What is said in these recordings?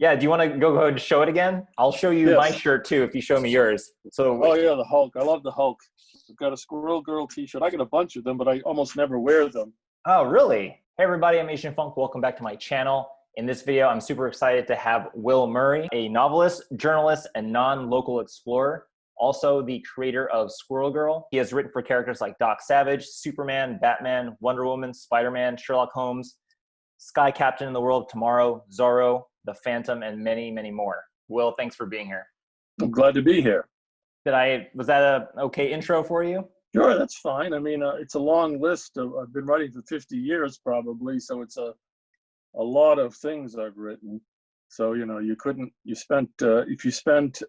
Yeah, do you want to go ahead and show it again? I'll show you my Yes. shirt too if you show me yours. So, Oh yeah, the Hulk. I love the Hulk. I've got a Squirrel Girl t-shirt. I got a bunch of them, but I almost never wear them. oh, really? Hey everybody, I'm Aznfunk. Welcome back to my channel. In this video, I'm super excited to have Will Murray, a novelist, journalist, and non-local explorer. Also the creator of Squirrel Girl. He has written for characters like Doc Savage, Superman, Batman, Wonder Woman, Spider-Man, Sherlock Holmes, Sky Captain in the World of Tomorrow, Zorro, The Phantom, and many, many more. Will, thanks for being here. I'm glad to be here. Was that a okay intro for you? Sure, that's fine. I mean, it's a long list. I've been writing for 50 years probably, so it's a lot of things I've written. So, you know, if you spent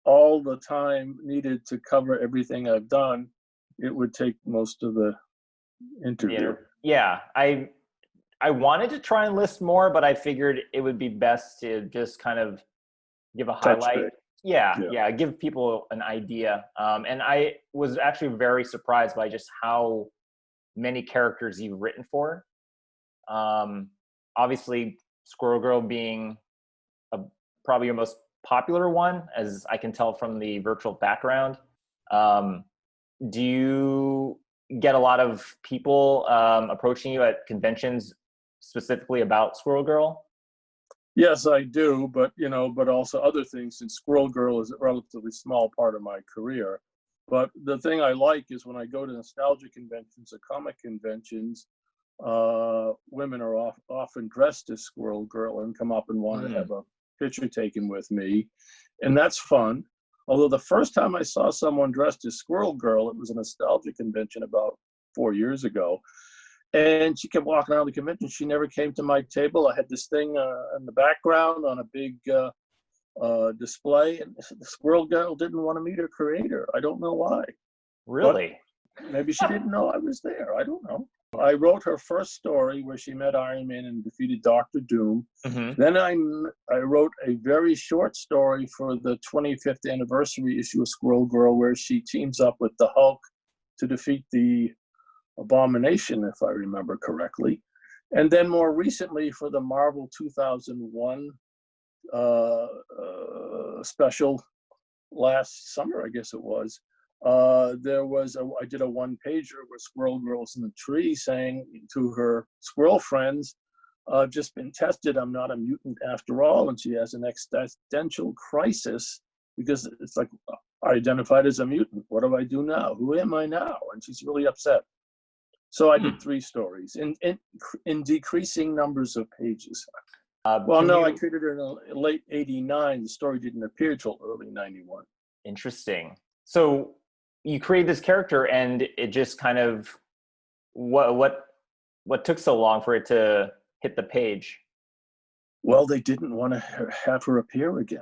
all the time needed to cover everything I've done, it would take most of the interview. Yeah, I wanted to try and list more, but I figured it would be best to just kind of give a highlight. Yeah, give people an idea. And I was actually very surprised by just how many characters you've written for. Obviously, Squirrel Girl being probably your most popular one, as I can tell from the virtual background. Do you get a lot of people approaching you at conventions specifically about Squirrel Girl? Yes, I do, but also other things, since Squirrel Girl is a relatively small part of my career. But the thing I like is when I go to nostalgia conventions or comic conventions, women are often dressed as Squirrel Girl and come up and want to have a picture taken with me, and that's fun. Although the first time I saw someone dressed as Squirrel Girl, it was a nostalgia convention about 4 years ago. And she kept walking around the convention. She never came to my table. I had this thing in the background on a big display, and the Squirrel Girl didn't want to meet her creator. I don't know why. Really? But maybe she didn't know I was there. I don't know. I wrote her first story where she met Iron Man and defeated Doctor Doom. Then I wrote a very short story for the 25th anniversary issue of Squirrel Girl, where she teams up with the Hulk to defeat the Abomination, if I remember correctly. And then more recently, for the Marvel 2001 special last summer, I guess it was, I did a one-pager where Squirrel Girl's in the tree saying to her squirrel friends, I've just been tested, I'm not a mutant after all, and she has an existential crisis because it's like, I identified as a mutant. What do I do now? Who am I now? And she's really upset. So I did 3 stories in decreasing numbers of pages. I created her in late '89. The story didn't appear till early '91. Interesting. So you created this character, and it just kind of what took so long for it to hit the page? Well, they didn't want to have her appear again.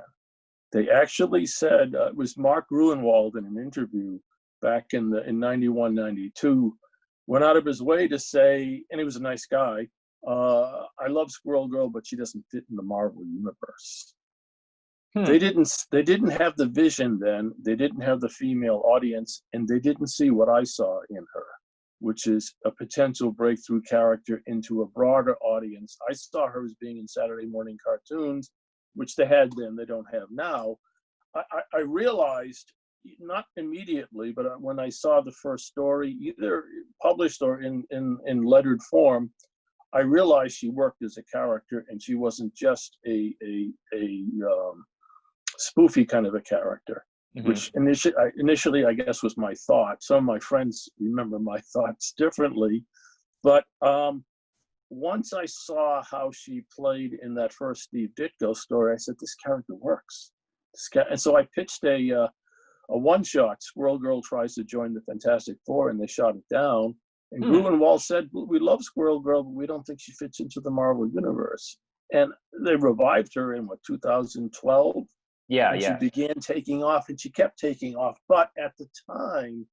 They actually said, it was Mark Gruenwald in an interview back in 91, 92, went out of his way to say, and he was a nice guy, I love Squirrel Girl, but she doesn't fit in the Marvel universe. They didn't have the vision then. They didn't have the female audience, and they didn't see what I saw in her, which is a potential breakthrough character into a broader audience. I saw her as being in Saturday morning cartoons, which they had then, they don't have now. I realized, not immediately, but when I saw the first story, either published or in lettered form, I realized she worked as a character, and she wasn't just a spoofy kind of a character, which initially I guess was my thought. Some of my friends remember my thoughts differently, but once I saw how she played in that first Steve Ditko story, I said, this character works. And so I pitched a one-shot. Squirrel Girl tries to join the Fantastic Four, and they shot it down. And Gruenwald said, we love Squirrel Girl, but we don't think she fits into the Marvel universe. And they revived her in, 2012? Yeah. She began taking off, and she kept taking off. But at the time,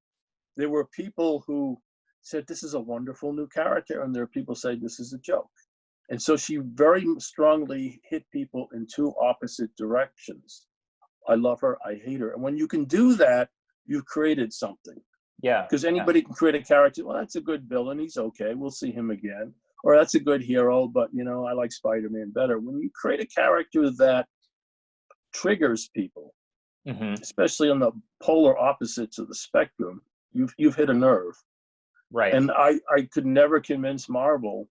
there were people who said, this is a wonderful new character, and there are people saying this is a joke. And so she very strongly hit people in 2 opposite directions. I love her, I hate her. And when you can do that, you've created something. Yeah. Because anybody can create a character, well, that's a good villain, he's okay, we'll see him again. or that's a good hero, but you know, I like Spider-Man better. When you create a character that triggers people, especially on the polar opposites of the spectrum, you've hit a nerve. Right. And I could never convince Marvel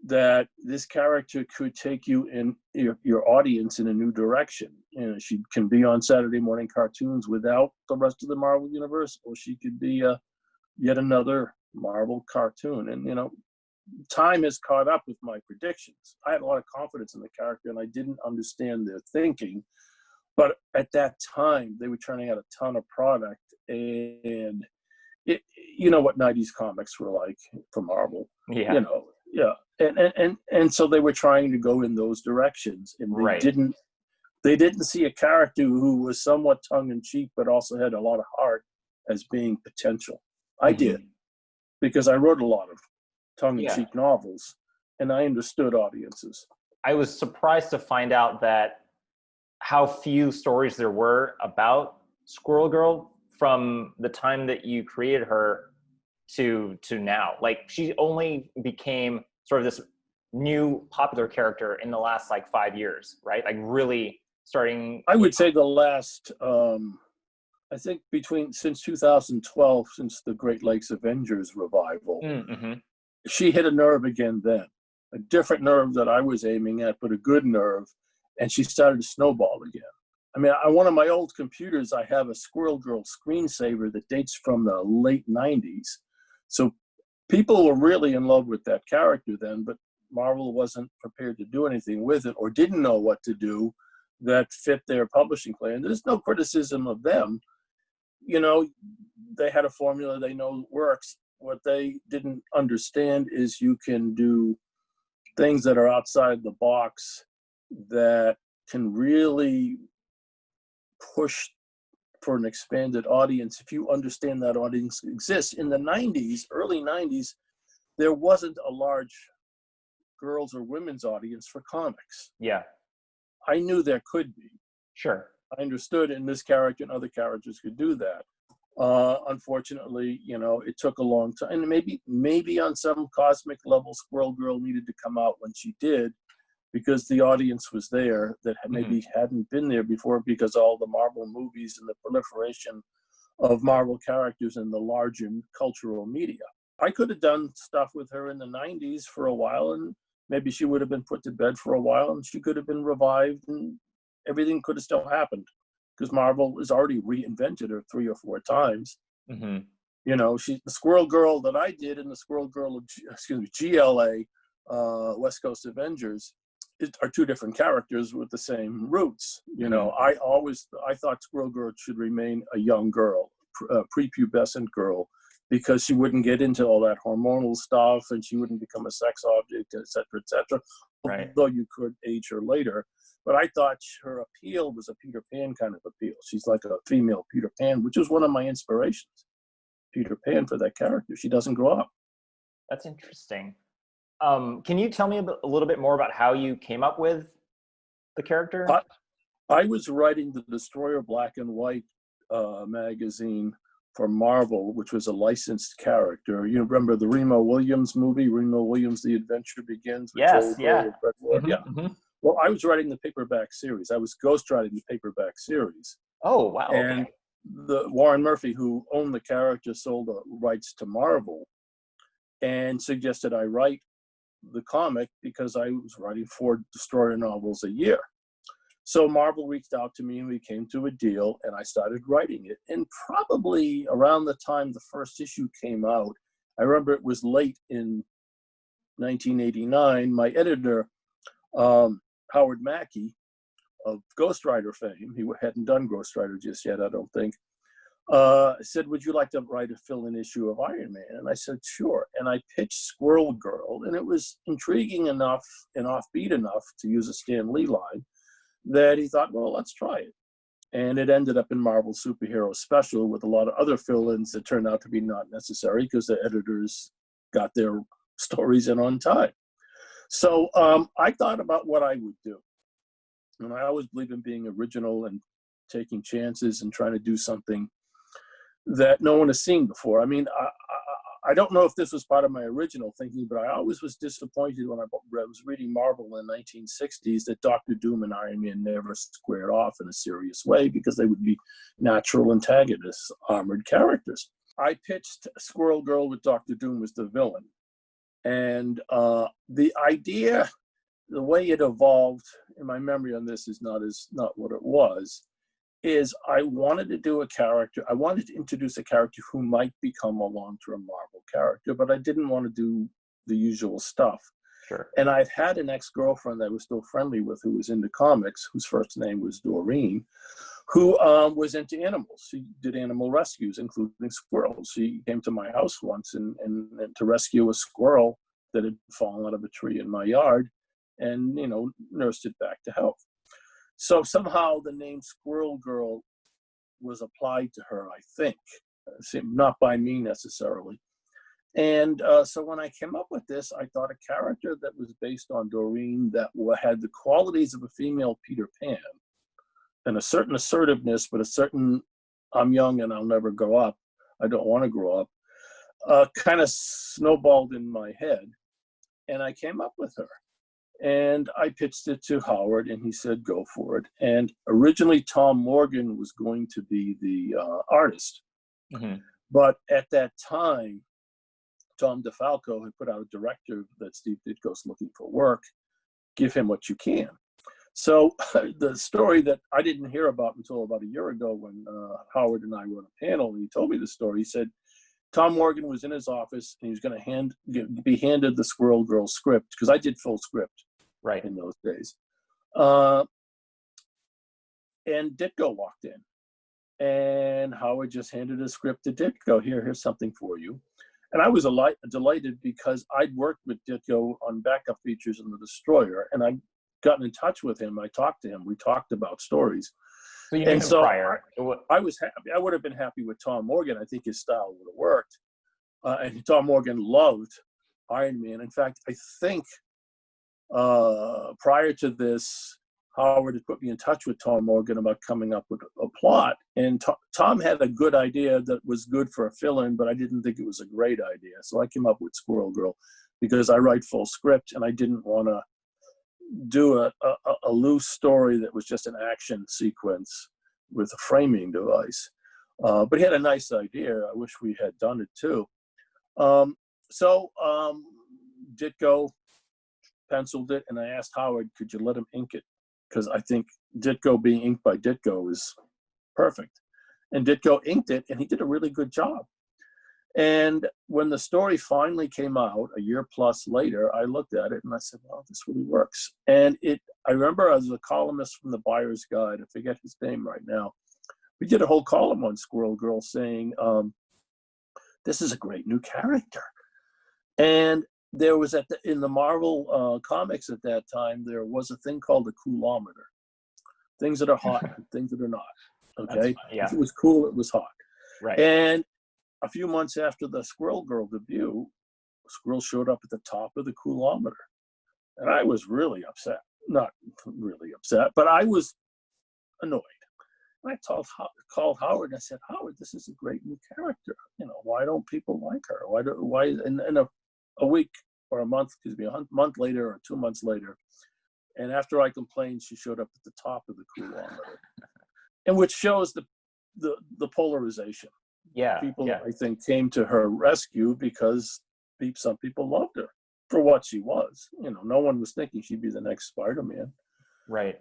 that this character could take you in your audience in a new direction. You know, she can be on Saturday morning cartoons without the rest of the Marvel universe, or she could be yet another Marvel cartoon. And you know, time has caught up with my predictions. I had a lot of confidence in the character, and I didn't understand their thinking. But at that time, they were turning out a ton of product, and you know what 90s comics were like for Marvel. Yeah. You know, yeah. And so they were trying to go in those directions, and they didn't see a character who was somewhat tongue-in-cheek but also had a lot of heart as being potential. I did, because I wrote a lot of tongue-in-cheek novels, and I understood audiences. I was surprised to find out that how few stories there were about Squirrel Girl from the time that you created her to now. Like, she only became sort of this new popular character in the last like 5 years, right? Like really starting. I would say the last, I think since 2012, since the Great Lakes Avengers revival, she hit a nerve again then. A different nerve that I was aiming at, but a good nerve. And she started to snowball again. I mean, on one of my old computers, I have a Squirrel Girl screensaver that dates from the late 90s. So people were really in love with that character then, but Marvel wasn't prepared to do anything with it, or didn't know what to do that fit their publishing plan. There's no criticism of them. You know, they had a formula they know works. What they didn't understand is you can do things that are outside the box that can really push for an expanded audience if you understand that audience exists. In the 90s, early 90s, there wasn't a large girls or women's audience for comics. Yeah. I knew there could be. Sure. I understood, and this character and other characters could do that. Unfortunately, you know, it took a long time. And maybe on some cosmic level, Squirrel Girl needed to come out when she did, because the audience was there that maybe hadn't been there before, because all the Marvel movies and the proliferation of Marvel characters in the larger cultural media. I could have done stuff with her in the 90s for a while, and maybe she would have been put to bed for a while, and she could have been revived, and everything could have still happened, because Marvel has already reinvented her 3 or 4 times. You know, the Squirrel Girl that I did and the Squirrel Girl of GLA, West Coast Avengers, are 2 different characters with the same roots. You know, I thought Squirrel Girl should remain a young girl, a prepubescent girl, because she wouldn't get into all that hormonal stuff, and she wouldn't become a sex object, et cetera, et cetera. Right. Although you could age her later. But I thought her appeal was a Peter Pan kind of appeal. She's like a female Peter Pan, which was one of my inspirations. Peter Pan for that character. She doesn't grow up. That's interesting. Can you tell me a little bit more about how you came up with the character? I was writing the Destroyer Black and White magazine for Marvel, which was a licensed character. You remember the Remo Williams movie, Remo Williams, The Adventure Begins? With Yes, Joel Grey and Fred Ward? Well, I was writing the paperback series. I was ghostwriting the paperback series. Oh, wow. And the Warren Murphy, who owned the character, sold the rights to Marvel and suggested I write the comic, because I was writing 4 Destroyer novels a year. So Marvel reached out to me, and we came to a deal, and I started writing it. And probably around the time the first issue came out, I remember it was late in 1989, my editor, Howard Mackey of Ghost Rider fame, he hadn't done Ghost Rider just yet, I don't think, said, would you like to write a fill-in issue of Iron Man? And I said, sure. And I pitched Squirrel Girl, and it was intriguing enough and offbeat enough, to use a Stan Lee line, that he thought, well, let's try it. And it ended up in Marvel Superhero Special with a lot of other fill-ins that turned out to be not necessary, because the editors got their stories in on time. So I thought about what I would do. And I always believe in being original and taking chances and trying to do something that no one has seen before. I mean, I don't know if this was part of my original thinking, but I always was disappointed when I was reading Marvel in the 1960s that Doctor Doom and Iron Man never squared off in a serious way because they would be natural antagonists, armored characters. I pitched Squirrel Girl with Doctor Doom as the villain. And the idea, the way it evolved, and my memory on this is not what it was, is I wanted to do a character. I wanted to introduce a character who might become a long-term Marvel character, but I didn't want to do the usual stuff. Sure. And I'd had an ex-girlfriend that I was still friendly with who was into comics, whose first name was Doreen, who was into animals. She did animal rescues, including squirrels. She came to my house once and to rescue a squirrel that had fallen out of a tree in my yard and, you know, nursed it back to health. So somehow the name Squirrel Girl was applied to her, I think, not by me necessarily. And so when I came up with this, I thought a character that was based on Doreen that had the qualities of a female Peter Pan and a certain assertiveness, but a certain, I'm young and I'll never grow up, I don't want to grow up, kind of snowballed in my head. And I came up with her. And I pitched it to Howard, and he said, go for it. And originally, Tom Morgan was going to be the artist. Mm-hmm. But at that time, Tom DeFalco had put out a directive that Steve Ditko's looking for work. Give him what you can. So the story that I didn't hear about until about a year ago when Howard and I were on a panel, and he told me the story. He said, Tom Morgan was in his office, and he was going to be handed the Squirrel Girl script, because I did full script. Right. In those days. And Ditko walked in. And Howard just handed a script to Ditko. Here's something for you. And I was delighted because I'd worked with Ditko on backup features in The Destroyer. And I'd gotten in touch with him. I talked to him. We talked about stories. So you knew him prior. I was happy. I would have been happy with Tom Morgan. I think his style would have worked. And Tom Morgan loved Iron Man. In fact, I think prior to this, Howard had put me in touch with Tom Morgan about coming up with a plot. And Tom had a good idea that was good for a fill-in, but I didn't think it was a great idea. So I came up with Squirrel Girl because I write full script and I didn't want to do a loose story that was just an action sequence with a framing device. But he had a nice idea. I wish we had done it too. So Ditko penciled it, and I asked Howard, could you let him ink it? Because I think Ditko being inked by Ditko is perfect. And Ditko inked it, and he did a really good job. And when the story finally came out a year plus later, I looked at it and I said, well, this really works. And I remember as a columnist from the Buyer's Guide, I forget his name right now, we did a whole column on Squirrel Girl saying, this is a great new character. And there was in the Marvel comics at that time, there was a thing called a coolometer. Things that are hot and things that are not. Okay? Yeah. If it was cool, it was hot. Right. And a few months after the Squirrel Girl debut, Squirrel showed up at the top of the coolometer. And I was really upset. Not really upset, but I was annoyed. And I called Howard and I said, Howard, this is a great new character. You know, why don't people like her? Why in a week or a month later or 2 months later, and after I complained, she showed up at the top of the coolometer, and which shows the polarization. Yeah, people I think came to her rescue because some people loved her for what she was. You know, no one was thinking she'd be the next Spider-Man. Right.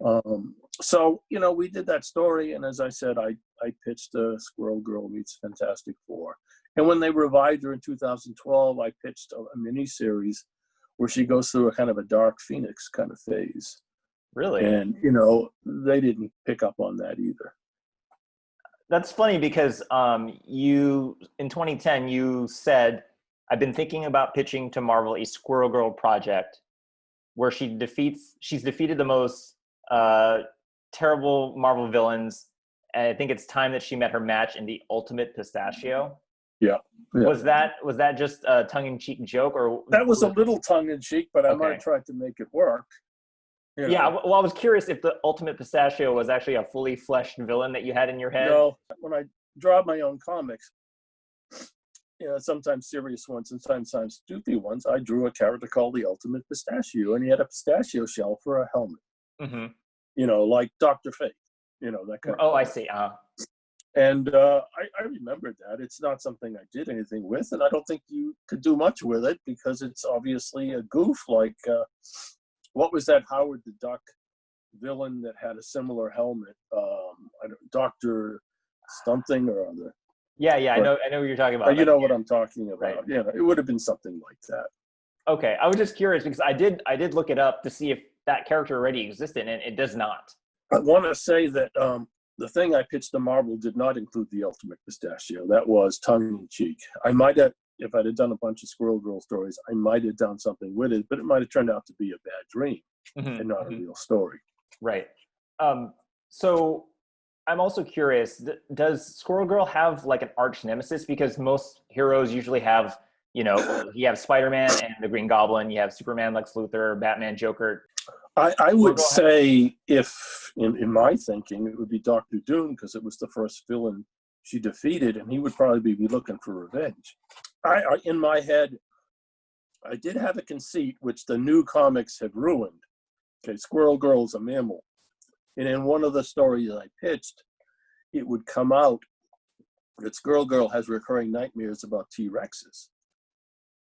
So you know, we did that story, and as I said, I pitched Squirrel Girl meets Fantastic Four. And when they revived her in 2012, I pitched a mini-series where she goes through a kind of a Dark Phoenix kind of phase. Really? And, you know, they didn't pick up on that either. That's funny because in 2010, you said, I've been thinking about pitching to Marvel a Squirrel Girl project where she's defeated the most terrible Marvel villains. And I think it's time that she met her match in the Ultimate Pistachio. Yeah. Was that just a tongue-in-cheek joke, or that was a little tongue-in-cheek, but I might have tried to make it work. You know? Yeah. Well, I was curious if the Ultimate Pistachio was actually a fully fleshed villain that you had in your head. No, when I draw my own comics, sometimes serious ones and sometimes toothy ones, I drew a character called the Ultimate Pistachio, and he had a pistachio shell for a helmet. Mm-hmm. Like Dr. Fate, that kind Oh, of I thing. see. And I remembered that. It's not something I did anything with, and I don't think you could do much with it because it's obviously a goof. Like, what was that Howard the Duck villain that had a similar helmet? Dr. something or other. Yeah, I know what you're talking about. You know what I'm talking about. Right. It would have been something like that. Okay, I was just curious because I did look it up to see if that character already existed, and it does not. I want to say that the thing I pitched to Marvel did not include the Ultimate Pistachio. That was tongue-in-cheek. I might have, if I'd have done a bunch of Squirrel Girl stories, I might have done something with it, but it might have turned out to be a bad dream and not a real story. Right. So I'm also curious, does Squirrel Girl have like an arch nemesis? Because most heroes usually have, you have Spider-Man and the Green Goblin, you have Superman, Lex Luthor, Batman, Joker. I would say, if in my thinking, it would be Dr. Doom, because it was the first villain she defeated, and he would probably be looking for revenge. In my head, I did have a conceit which the new comics had ruined. Okay, Squirrel Girl is a mammal. And in one of the stories I pitched, it would come out that Squirrel Girl has recurring nightmares about T-Rexes.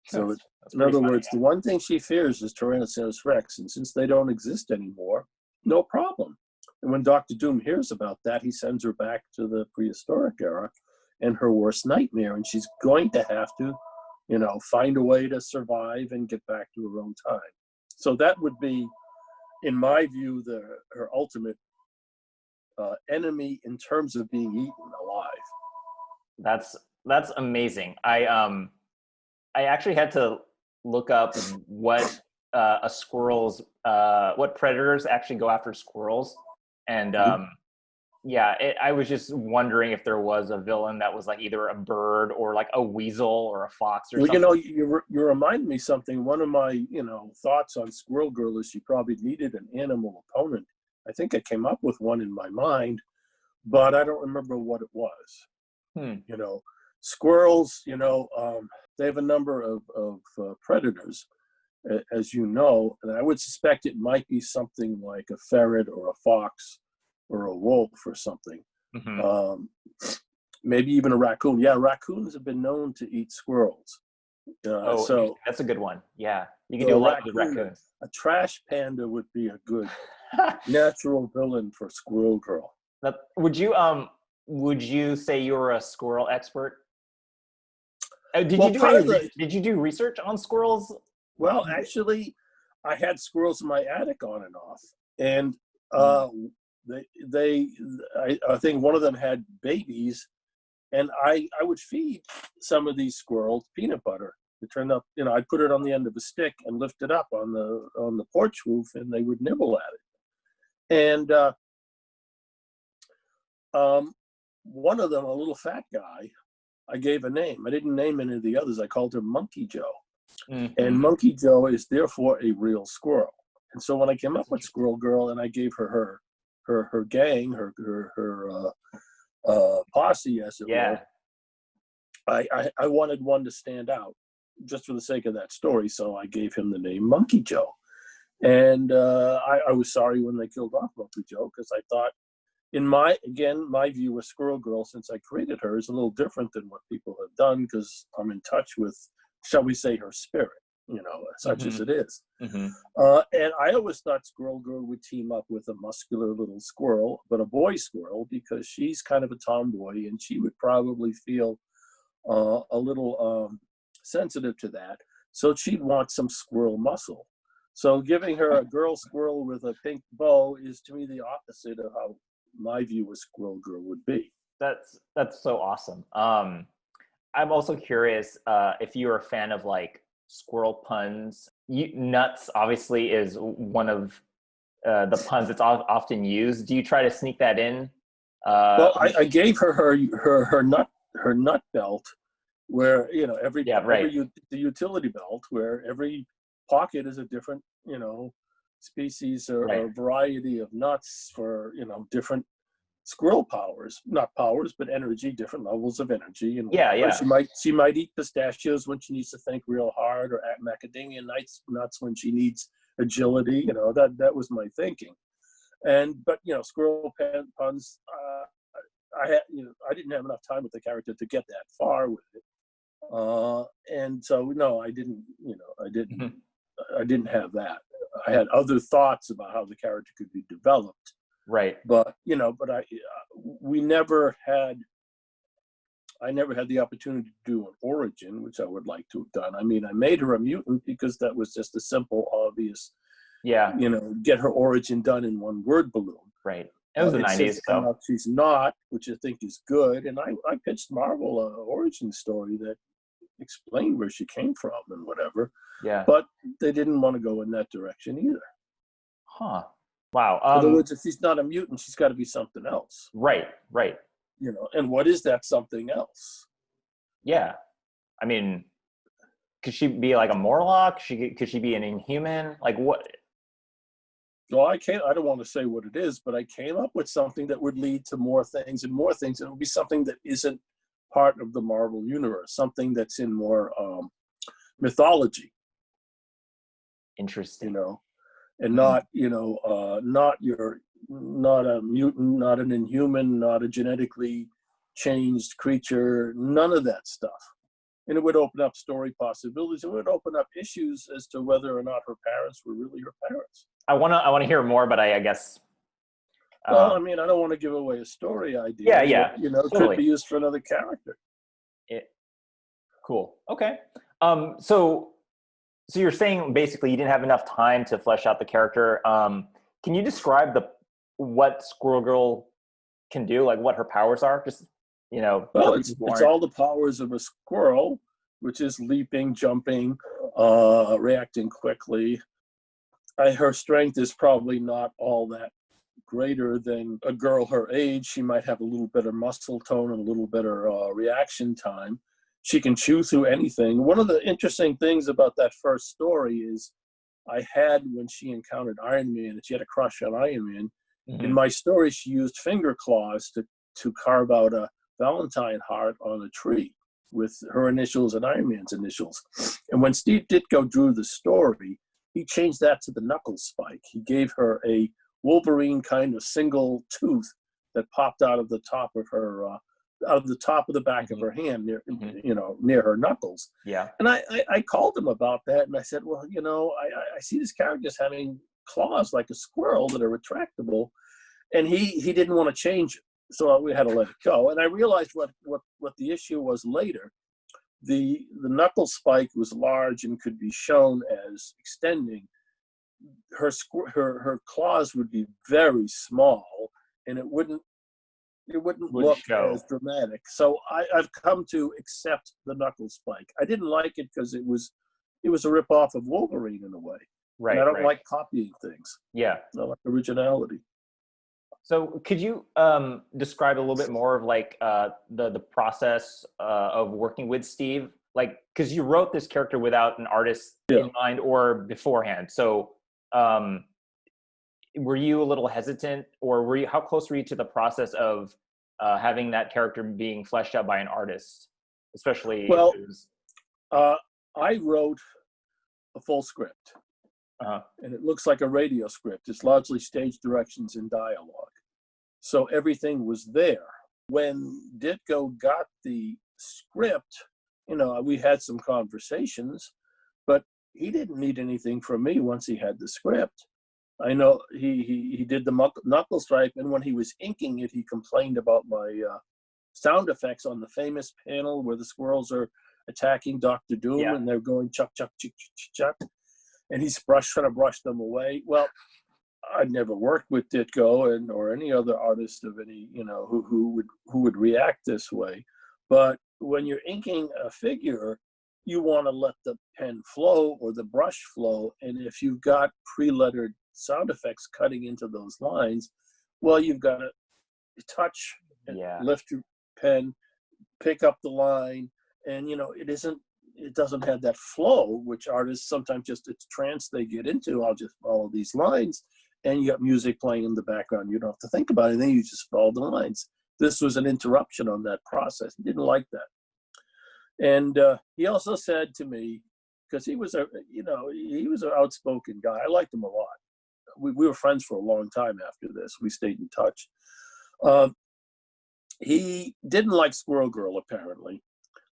So, in other words, the one thing she fears is Tyrannosaurus Rex, and since they don't exist anymore, no problem. And when Dr. Doom hears about that, he sends her back to the prehistoric era and her worst nightmare, and she's going to have to, find a way to survive and get back to her own time. So that would be, in my view, her ultimate enemy in terms of being eaten alive. That's amazing. I actually had to look up what what predators actually go after squirrels, and I was just wondering if there was a villain that was like either a bird or like a weasel or a fox or something. You remind me something. One of my thoughts on Squirrel Girl is she probably needed an animal opponent. I think I came up with one in my mind, but I don't remember what it was. Squirrels, they have a number of predators, as you know, and I would suspect it might be something like a ferret or a fox or a wolf or something. Maybe even a raccoon. Yeah, raccoons have been known to eat squirrels. So that's a good one. Yeah, you can do a lot with raccoons. A trash panda would be a good natural villain for Squirrel Girl. Now, would you say you're a squirrel expert? Did you do research on squirrels? Well, actually, I had squirrels in my attic on and off, and I think one of them had babies, and I would feed some of these squirrels peanut butter. It turned out, I'd put it on the end of a stick and lift it up on the porch roof, and they would nibble at it. And one of them, a little fat guy, I gave a name. I didn't name any of the others. I called him Monkey Joe. And Monkey Joe is therefore a real squirrel. And so when I came up with Squirrel Girl and I gave her gang, her posse, as it were, I wanted one to stand out just for the sake of that story. So I gave him the name Monkey Joe. And I was sorry when they killed off Monkey Joe, because I thought, my view of Squirrel Girl, since I created her, is a little different than what people have done, because I'm in touch with, shall we say, her spirit, such as it is. And I always thought Squirrel Girl would team up with a muscular little squirrel, but a boy squirrel, because she's kind of a tomboy, and she would probably feel a little sensitive to that. So she'd want some squirrel muscle. So giving her a girl squirrel with a pink bow is, to me, the opposite of how my view of Squirrel Girl would be. That's so awesome. I'm also curious if you're a fan of like Squirrel Puns. Nuts obviously is one of the puns that's often used. Do you try to sneak that in? Well, I gave her nut belt, where the utility belt, where every pocket is a different species or variety of nuts for different squirrel powers, not powers, but energy, different levels of energy. And Yeah, yeah. she might eat pistachios when she needs to think real hard, or macadamia nuts when she needs agility. You know, that was my thinking. But you know, Squirrel Puns, I didn't have enough time with the character to get that far with it. And so no, I didn't have that. I had other thoughts about how the character could be developed. Right. But I never had the opportunity to do an origin, which I would like to have done. I mean, I made her a mutant because that was just a simple, obvious, get her origin done in one word balloon. Right. It was the 90s. So she's not, which I think is good. And I pitched Marvel an origin story that explained where she came from and whatever. Yeah. But they didn't want to go in that direction either. Huh. Wow. In other words, if she's not a mutant, she's got to be something else. Right. Right. You know, and what is that something else? Yeah. I mean, could she be like a Morlock? Could she be an Inhuman? Like what? Well, I don't want to say what it is, but I came up with something that would lead to more things and more things. It would be something that isn't part of the Marvel universe, something that's in more mythology. Interesting. You know, and not a mutant, not an Inhuman, not a genetically changed creature, none of that stuff. And it would open up story possibilities. It would open up issues as to whether or not her parents were really her parents. I want to hear more, but I guess. Well, I mean, I don't want to give away a story idea. Yeah. You know, totally. Could be used for another character. Cool. Okay. So you're saying basically you didn't have enough time to flesh out the character. Can you describe what Squirrel Girl can do? Like what her powers are? Just, Well, it's all the powers of a squirrel, which is leaping, jumping, reacting quickly. Her strength is probably not all that greater than a girl her age. She might have a little better muscle tone and a little better reaction time. She can chew through anything. One of the interesting things about that first story is I had, when she encountered Iron Man, and she had a crush on Iron Man, in my story, she used finger claws to carve out a Valentine heart on a tree with her initials and Iron Man's initials. And when Steve Ditko drew the story, he changed that to the knuckle spike. He gave her a Wolverine kind of single tooth that popped out of the top of her, out of the top of the back of her hand, near her knuckles. Yeah. And I called him about that, and I said, well, I see this character as having claws like a squirrel that are retractable, and he didn't want to change it, so we had to let it go. And I realized what the issue was later. The knuckle spike was large and could be shown as extending. Her claws would be very small, and it wouldn't look as dramatic. So I've come to accept the knuckle spike. I didn't like it because it was a ripoff of Wolverine in a way. Right. And I don't like copying things. Yeah. I like originality. So could you describe a little bit more of like the process of working with Steve? Like, because you wrote this character without an artist in mind or beforehand. So were you a little hesitant, or how close were you to the process of having that character being fleshed out by an artist, especially? Well, I wrote a full script. And it looks like a radio script. It's largely stage directions and dialogue. So everything was there. When Ditko got the script, we had some conversations, but he didn't need anything from me once he had the script. I know he did the knuckle stripe, and when he was inking it, he complained about my sound effects on the famous panel where the squirrels are attacking Dr. Doom, and they're going chuck, chuck, chuck, chuck, chuck. And he's trying to brush them away. Well, I'd never worked with Ditko or any other artist of any, who would react this way. But when you're inking a figure, you want to let the pen flow or the brush flow. And if you've got pre-lettered sound effects cutting into those lines, well, you've got to touch, and lift your pen, pick up the line, and it doesn't have that flow, which artists sometimes it's trance they get into. I'll just follow these lines, and you got music playing in the background. You don't have to think about anything. You just follow the lines. This was an interruption on that process. He didn't like that. And he also said to me, because he was he was an outspoken guy. I liked him a lot. We were friends for a long time after this. We stayed in touch. He didn't like Squirrel Girl, apparently.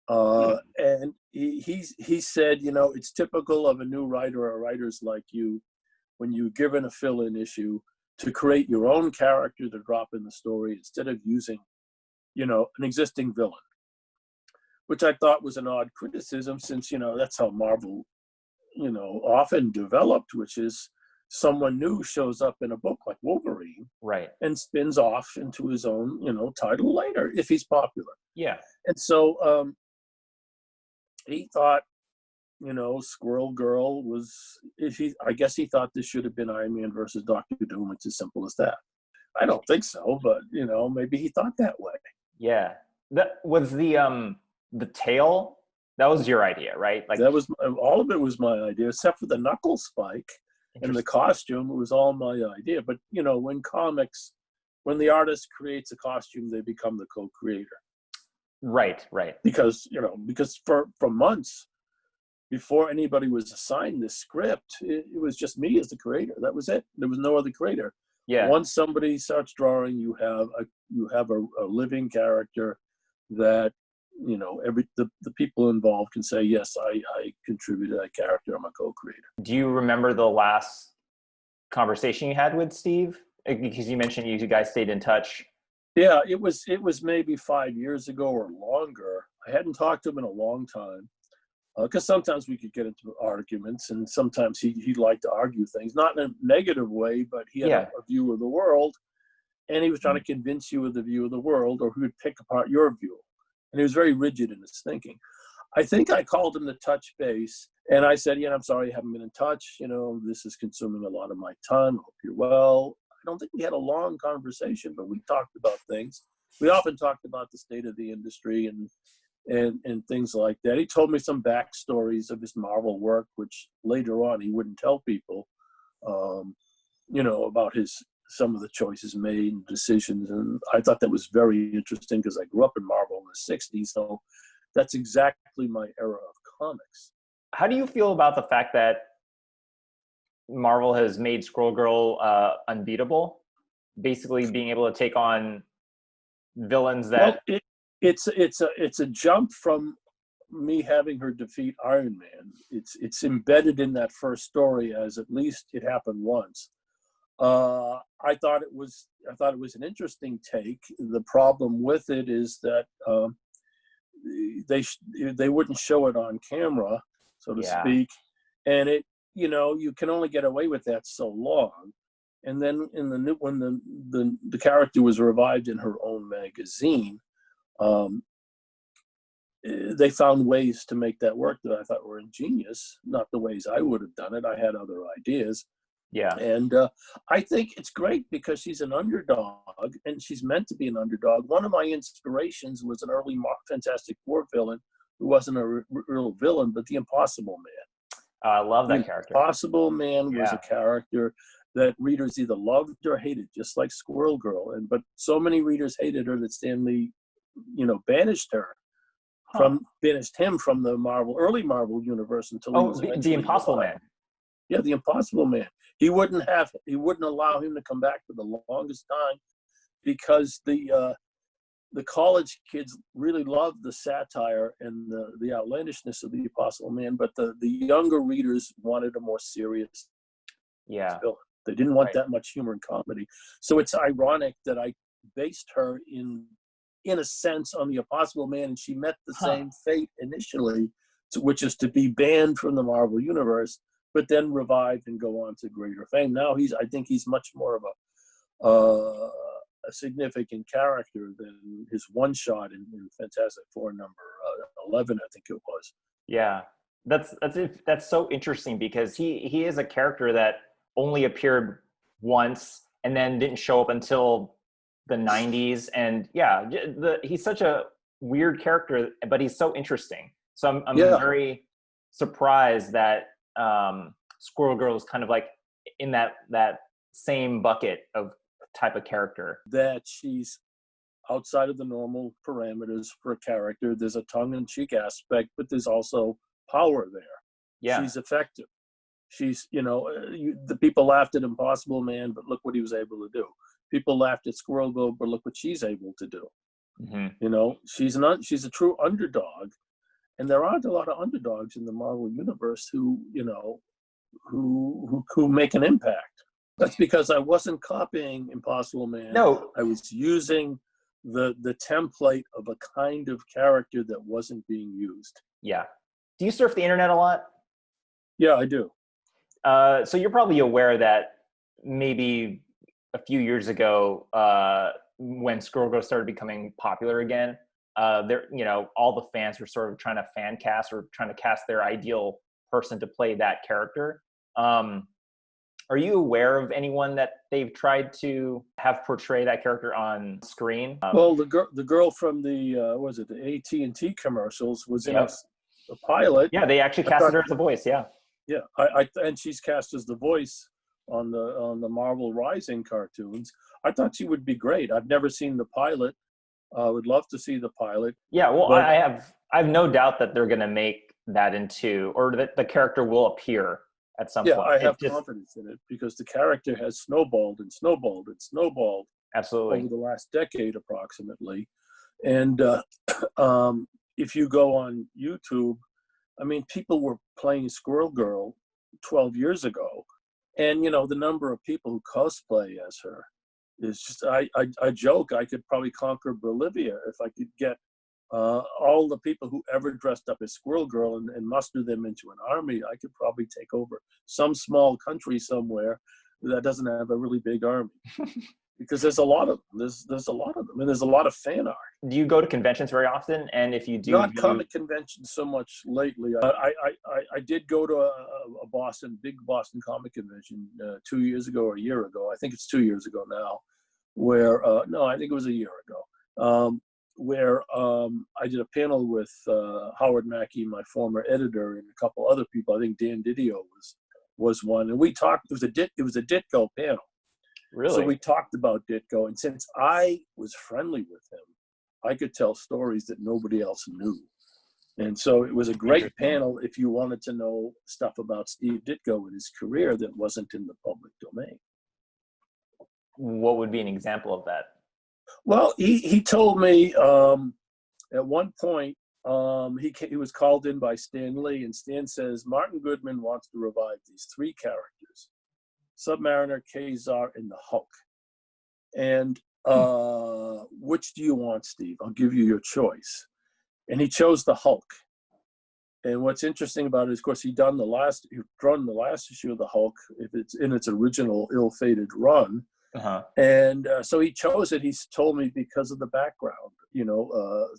And he said, it's typical of a new writer or writers like you, when you're given a fill-in issue, to create your own character to drop in the story instead of using, an existing villain, which I thought was an odd criticism, since, that's how Marvel, often developed, which is someone new shows up in a book like Wolverine, right, and spins off into his own, title later if he's popular. Yeah. And so he thought, Squirrel Girl was, I guess he thought this should have been Iron Man versus Doctor Doom. It's as simple as that. I don't think so, but maybe he thought that way. Yeah, that was the tail. That was your idea, right? Like, that was all of it was my idea, except for the knuckle spike and the costume. It was all my idea. But when comics, when the artist creates a costume, they become the co-creator. Right. Because for months before anybody was assigned this script, it was just me as the creator. That was it. There was no other creator. Yeah. Once somebody starts drawing, you have a living character that the people involved can say, yes, I contributed that character. I'm a co-creator. Do you remember the last conversation you had with Steve? Because you mentioned you guys stayed in touch. Yeah, it was maybe 5 years ago or longer. I hadn't talked to him in a long time, because sometimes we could get into arguments, and sometimes he'd like to argue things, not in a negative way, but he had a view of the world, and he was trying to convince you of the view of the world, or he would pick apart your view. And he was very rigid in his thinking. I think I called him to touch base, and I said, I'm sorry I haven't been in touch. This is consuming a lot of my time. I hope you're well. I don't think we had a long conversation, but we talked about things. We often talked about the state of the industry and things like that. He told me some backstories of his Marvel work, which later on he wouldn't tell people, about some of the choices made and decisions. And I thought that was very interesting, because I grew up in Marvel in the 60s. So that's exactly my era of comics. How do you feel about the fact that Marvel has made Squirrel Girl unbeatable, basically being able to take on villains that... Well, it's a jump from me having her defeat Iron Man. It's embedded in that first story, as at least it happened once. I thought it was an interesting take. The problem with it is that they wouldn't show it on camera, so to speak, and you can only get away with that so long. And then when the character was revived in her own magazine, they found ways to make that work that I thought were ingenious, not the ways I would have done it. I had other ideas. Yeah. And I think it's great because she's an underdog, and she's meant to be an underdog. One of my inspirations was an early Fantastic Four villain who wasn't a real villain, but the Impossible Man. I love that character. Impossible Man was a character that readers either loved or hated, just like Squirrel Girl. But so many readers hated her that Stan Lee, banished him from the early Marvel universe until he was the Impossible Man. Yeah, the Impossible Man. He wouldn't allow him to come back for the longest time, because the college kids really loved the satire and the outlandishness of the Impossible Man, but the younger readers wanted a more serious villain. They didn't want that much humor and comedy. So it's ironic that I based her in a sense on the Impossible Man, and she met the same fate initially, which is to be banned from the Marvel universe, but then revived and go on to greater fame. Now I think he's much more of a significant character than his one shot in Fantastic Four number 11, I think it was. Yeah, that's so interesting, because he is a character that only appeared once and then didn't show up until the 90s. And he's such a weird character, but he's so interesting. So I'm very surprised that Squirrel Girl is kind of like in that same bucket of type of character. That she's outside of the normal parameters for a character. There's a tongue-in-cheek aspect, but there's also power there. Yeah. She's effective. She's, the people laughed at Impossible Man, but look what he was able to do. People laughed at Squirrel Girl, but look what she's able to do. She's a true underdog, and there aren't a lot of underdogs in the Marvel universe who make an impact. That's because I wasn't copying Impossible Man. No, I was using the template of a kind of character that wasn't being used. Yeah. Do you surf the internet a lot? Yeah, I do. So you're probably aware that maybe a few years ago, when Squirrel Girl started becoming popular again, all the fans were sort of trying to fan cast or trying to cast their ideal person to play that character. Are you aware of anyone that they've tried to have portray that character on screen? Well, the girl from the at&t commercials was in a pilot. Yeah, they actually casted her as a voice. Yeah. Yeah, and she's cast as the voice on the Marvel Rising cartoons. I thought she would be great. I've never seen the pilot. I would love to see the pilot. Yeah, well, I have no doubt that they're going to make that into, or that the character will appear at some point. Yeah, I have confidence in it because the character has snowballed and snowballed and snowballed. Absolutely. Over the last decade, approximately. And if you go on YouTube, I mean, people were playing Squirrel Girl 12 years ago. And, the number of people who cosplay as her is just, I joke, I could probably conquer Bolivia if I could get all the people who ever dressed up as Squirrel Girl and muster them into an army. I could probably take over some small country somewhere that doesn't have a really big army. Because there's a lot of them. There's a lot of them, and there's a lot of fan art. Do you go to conventions very often? And if you do, not comic conventions so much lately. I did go to a big Boston comic convention 2 years ago or a year ago. I think it's 2 years ago now. Where no, I think it was a year ago. Where I did a panel with Howard Mackey, my former editor, and a couple other people. I think Dan Didio was one, and we talked. It was a Ditko panel. Really? So we talked about Ditko, and since I was friendly with him, I could tell stories that nobody else knew. And so it was a great panel if you wanted to know stuff about Steve Ditko and his career that wasn't in the public domain. What would be an example of that? Well, he told me at one point he was called in by Stan Lee, and Stan says, Martin Goodman wants to revive these three characters: Submariner, Kazar, and the Hulk. And which do you want, Steve? I'll give you your choice. And he chose the Hulk. And what's interesting about it is, of course, he'd drawn the last issue of the Hulk, if it's in its original ill-fated run. Uh-huh. And so he chose it. He's told me because of the background,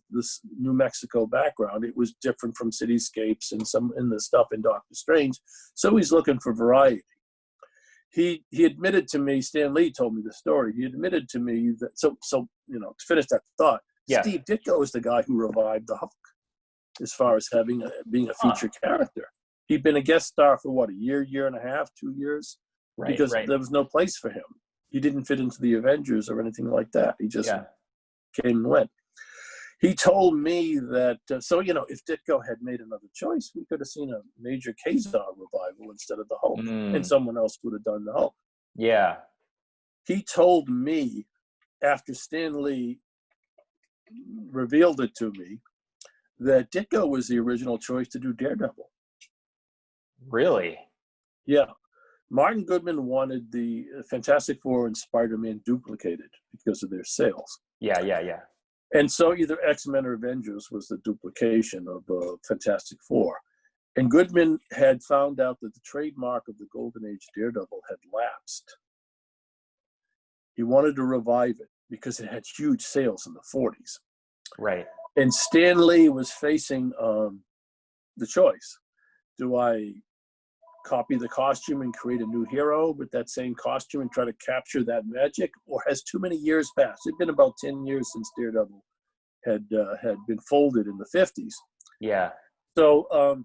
this New Mexico background. It was different from cityscapes and some in the stuff in Doctor Strange. So he's looking for variety. He admitted to me, Stan Lee told me the story. He admitted to me that, so to finish that thought, yeah. Steve Ditko is the guy who revived the Hulk as far as being a feature character. He'd been a guest star for a year and a half, 2 years, because there was no place for him. He didn't fit into the Avengers or anything like that. He just came and went. He told me that, if Ditko had made another choice, we could have seen a major Kazar revival instead of the Hulk, and someone else would have done the Hulk. Yeah. He told me, after Stan Lee revealed it to me, that Ditko was the original choice to do Daredevil. Really? Yeah. Martin Goodman wanted the Fantastic Four and Spider-Man duplicated because of their sales. Yeah. And so either X-Men or Avengers was the duplication of Fantastic Four. And Goodman had found out that the trademark of the Golden Age Daredevil had lapsed. He wanted to revive it because it had huge sales in the 40s. Right. And Stan Lee was facing the choice. Do I copy the costume and create a new hero with that same costume and try to capture that magic, or has too many years passed? It'd been about 10 years since Daredevil had been folded in the 50s. Yeah. So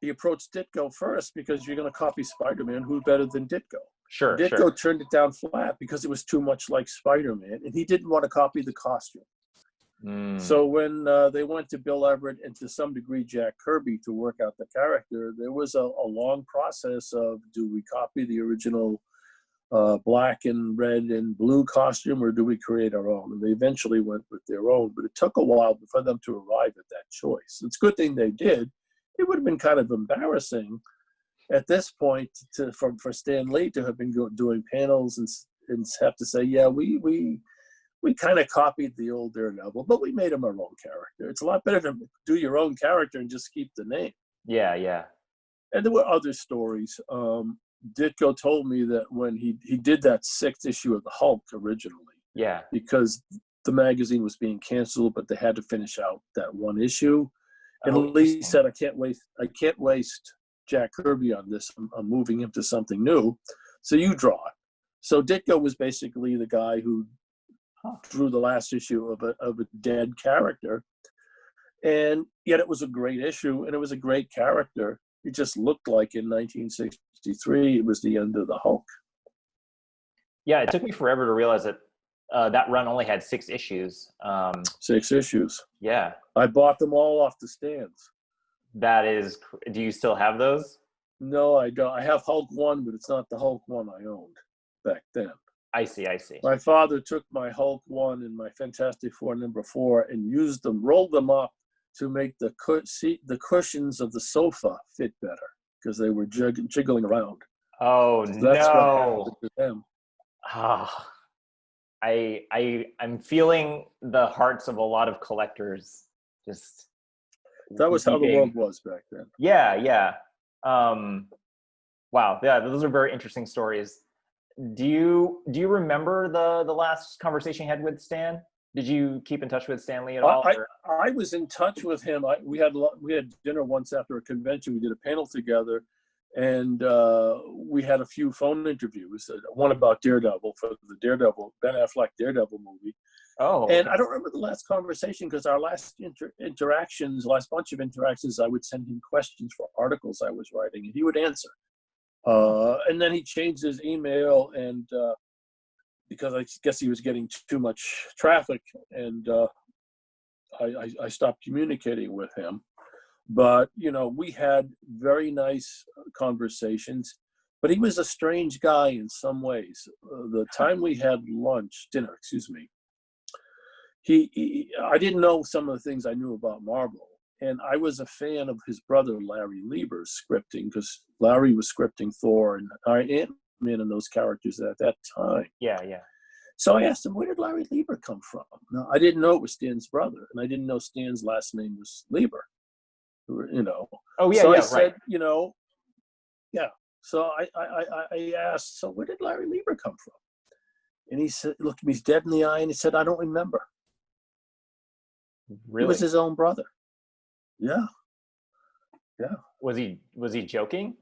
he approached Ditko first because you're going to copy Spider-Man. Who's better than Ditko? Sure, Ditko sure. turned it down flat because it was too much like Spider-Man, and he didn't want to copy the costume. So when they went to Bill Everett and to some degree Jack Kirby to work out the character, there was a long process of, do we copy the original black and red and blue costume, or do we create our own? And they eventually went with their own, but it took a while for them to arrive at that choice. It's a good thing they did. It would have been kind of embarrassing at this point for Stan Lee to have been doing panels and have to say, yeah, we kind of copied the old Daredevil, but we made him our own character. It's a lot better to do your own character and just keep the name. Yeah, yeah. And there were other stories. Ditko told me that when he did that 6th issue of the Hulk originally, yeah, because the magazine was being canceled, but they had to finish out that one issue. And Lee said, I can't waste Jack Kirby on this. I'm moving him to something new. So you draw it. So Ditko was basically the guy who drew the last issue of a dead character. And yet it was a great issue, and it was a great character. It just looked like in 1963 it was the end of the Hulk. Yeah, it took me forever to realize that that run only had 6 issues. 6 issues. Yeah. I bought them all off the stands. That is, do you still have those? No, I don't. I have Hulk 1, but it's not the Hulk 1 I owned back then. I see. My father took my Hulk 1 and my Fantastic Four #4 and used them, rolled them up to make the cushions of the sofa fit better because they were jiggling around. Oh, so that's no. what happened to them. Oh, I'm feeling the hearts of a lot of collectors. Just that was how the world was back then. Yeah, yeah. Wow, yeah, those are very interesting stories. Do you remember the last conversation you had with Stan? Did you keep in touch with Stan Lee at all? I was in touch with him. We had dinner once after a convention. We did a panel together, and we had a few phone interviews. One about Daredevil for the Ben Affleck Daredevil movie. Oh, and I don't remember the last conversation because our last last bunch of interactions, I would send him questions for articles I was writing, and he would answer. And then he changed his email, and because I guess he was getting too much traffic, and I stopped communicating with him. But, we had very nice conversations, but he was a strange guy in some ways. The time we had dinner, I didn't know some of the things I knew about Marvel. And I was a fan of his brother, Larry Lieber's scripting, because Larry was scripting Thor and Ant-Man and those characters at that time. Yeah, yeah. So I asked him, where did Larry Lieber come from? No, I didn't know it was Stan's brother, and I didn't know Stan's last name was Lieber. Oh, yeah, so yeah, I said, right. yeah. So I asked, so where did Larry Lieber come from? And he said, looked me dead in the eye, and he said, I don't remember. Really? It was his own brother. Yeah. Yeah. Was he joking?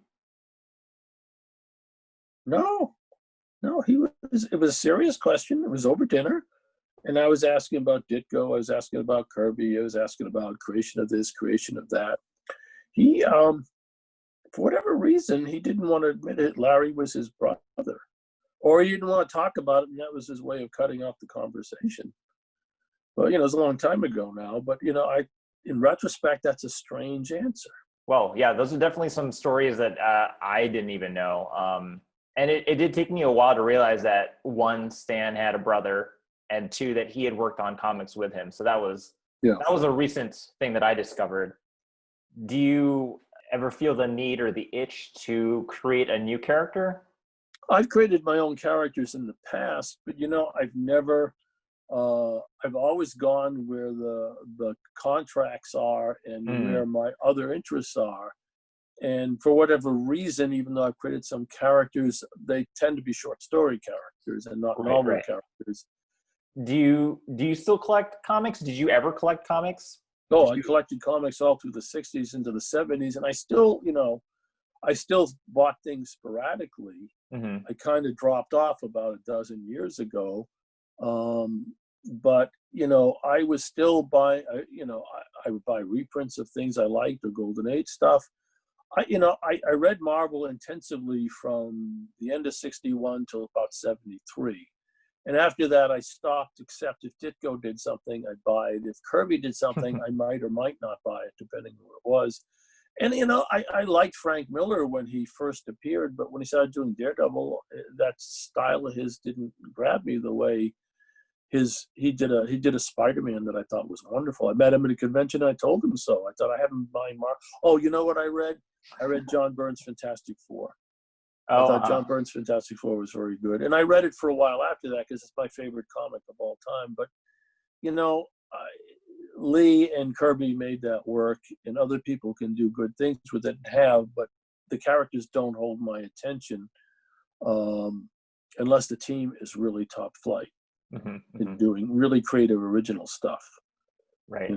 No, it was a serious question. It was over dinner. And I was asking about Ditko. I was asking about Kirby. I was asking about creation of this, creation of that. He, for whatever reason, he didn't want to admit it. Larry was his brother. Or he didn't want to talk about it, and that was his way of cutting off the conversation. But, it was a long time ago now. But, in retrospect, that's a strange answer. Well, yeah, those are definitely some stories that I didn't even know. And it did take me a while to realize that, 1, Stan had a brother, and 2, that he had worked on comics with him. So that was a recent thing that I discovered. Do you ever feel the need or the itch to create a new character? I've created my own characters in the past, but I've never. I've always gone where the contracts are and where my other interests are. And for whatever reason, even though I've created some characters, they tend to be short story characters and not novel characters. Do you still collect comics? Did you ever collect comics? Oh, I collected comics all through the 60s into the 70s, and I still bought things sporadically. Mm-hmm. I kind of dropped off about a dozen years ago. But I was still buying. I would buy reprints of things I liked or Golden Age stuff. I read Marvel intensively from the end of '61 till about '73. And after that, I stopped, except if Ditko did something, I'd buy it. If Kirby did something, I might or might not buy it, depending on what it was. And, I liked Frank Miller when he first appeared, but when he started doing Daredevil, that style of his didn't grab me the way he did a Spider-Man that I thought was wonderful. I met him at a convention, and I told him so. I thought, I haven't buying Marvel. Oh, you know what I read? I read John Byrne's Fantastic Four. I thought John Byrne's Fantastic Four was very good. And I read it for a while after that because it's my favorite comic of all time. But, Lee and Kirby made that work, and other people can do good things with it and have, but the characters don't hold my attention unless the team is really top flight in doing really creative, original stuff. Right.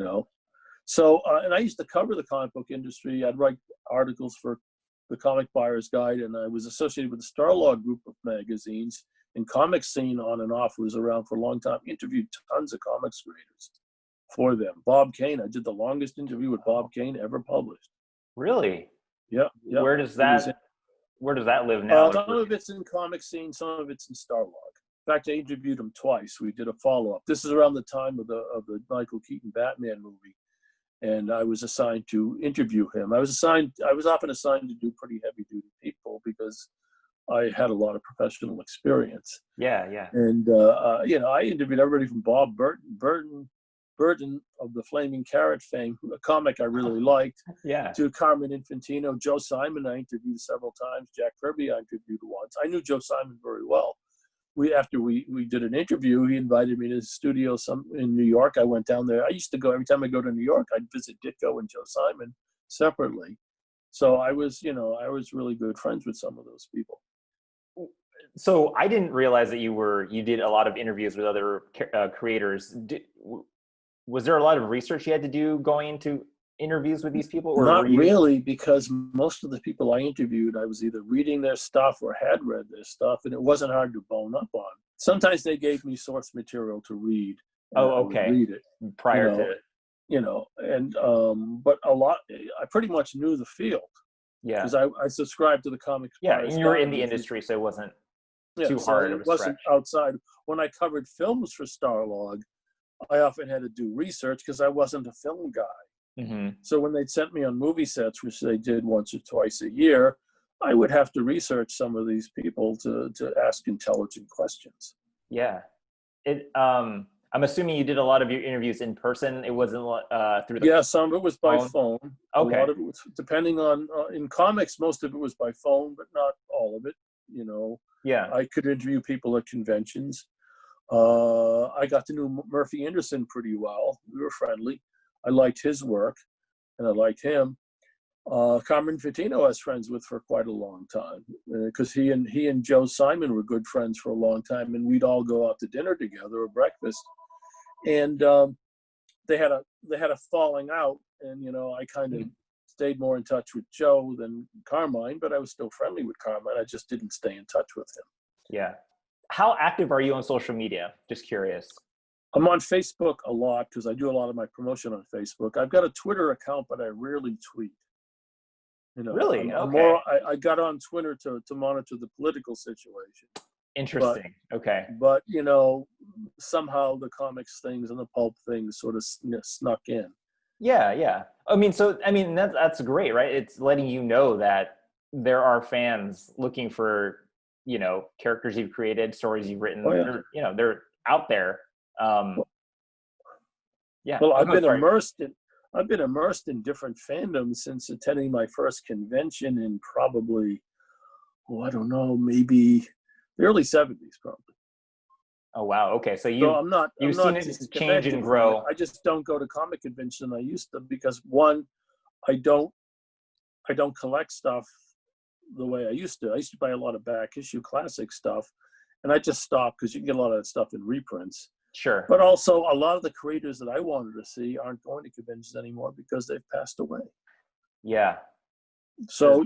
So, and I used to cover the comic book industry. I'd write articles for the Comic Buyer's Guide, and I was associated with the Starlog group of magazines. And Comic Scene on and off was around for a long time. Interviewed tons of comics creators for them. Bob Kane, I did the longest interview with Bob Kane ever published. Really? Yeah. Where does that live now? Some of it's in Comic Scene, some of it's in Starlog. In fact, I interviewed him twice. We did a follow-up. This is around the time of the Michael Keaton Batman movie, and I was assigned to interview him. I was often assigned to do pretty heavy-duty people because I had a lot of professional experience. Yeah. And I interviewed everybody from Bob Burton of the Flaming Carrot fame, a comic I really liked, to Carmen Infantino. Joe Simon I interviewed several times. Jack Kirby I interviewed once. I knew Joe Simon very well. After we did an interview, he invited me to his studio in New York. I went down there. I used to go, every time I go to New York, I'd visit Ditko and Joe Simon separately. So I was really good friends with some of those people. So I didn't realize that you did a lot of interviews with other creators. Was there a lot of research you had to do going into interviews with these people? Or not really, because most of the people I interviewed, I was either reading their stuff or had read their stuff, and it wasn't hard to bone up on. Sometimes they gave me source material to read. Oh, okay. Read it prior to it. But a lot, I pretty much knew the field. Yeah. Because I subscribed to the comics. Yeah, and you were in the industry, so it wasn't too hard of a stretch. It wasn't outside. When I covered films for Starlog, I often had to do research because I wasn't a film guy. So when they'd sent me on movie sets, which they did once or twice a year, I would have to research some of these people to ask intelligent questions. Yeah. I'm assuming you did a lot of your interviews in person. It wasn't through the phone? Some of it was by phone. Okay. A lot of it was, depending on, in comics, most of it was by phone, but not all of it, Yeah. I could interview people at conventions. I got to know Murphy Anderson pretty well. We were friendly. I liked his work, and I liked him. Carmen Infantino I was friends with for quite a long time, because he and Joe Simon were good friends for a long time, and we'd all go out to dinner together or breakfast. And they had a falling out, and I kind of stayed more in touch with Joe than Carmine, but I was still friendly with Carmine. I just didn't stay in touch with him. Yeah. How active are you on social media? Just curious. I'm on Facebook a lot because I do a lot of my promotion on Facebook. I've got a Twitter account, but I rarely tweet. Really? Okay. I got on Twitter to monitor the political situation. Interesting. Okay. But, somehow the comics things and the pulp things sort of snuck in. Yeah. That's great, right? It's letting you know that there are fans looking for, characters you've created, stories you've written. Oh, yeah. They're out there. Yeah. Well, I've been immersed in different fandoms since attending my first convention in probably, maybe the early 70s, probably. Oh wow. Okay, so you've seen it change and grow. I just don't go to comic convention I used to because one, I don't collect stuff the way I used to. I used to buy a lot of back issue classic stuff, and I just stopped because you can get a lot of that stuff in reprints. Sure. But also, a lot of the creators that I wanted to see aren't going to conventions anymore because they've passed away. Yeah. So,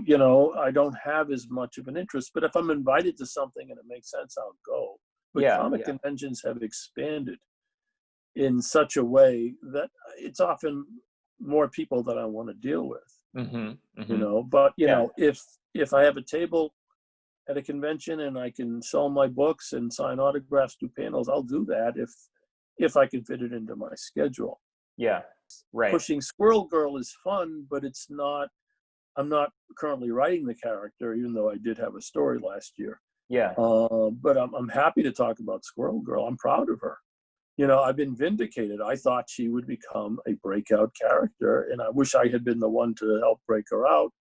I don't have as much of an interest. But if I'm invited to something and it makes sense, I'll go. But comic conventions have expanded in such a way that it's often more people that I want to deal with. Mm-hmm. you Mm-hmm. know. But you Yeah. know, if I have a table at a convention and I can sell my books and sign autographs, do panels, I'll do that if I can fit it into my schedule. Yeah. Right. Pushing Squirrel Girl is fun, but it's not. I'm not currently writing the character, even though I did have a story last year. Yeah. But I'm happy to talk about Squirrel Girl. I'm proud of her. You know, I've been vindicated. I thought she would become a breakout character, and I wish I had been the one to help break her out.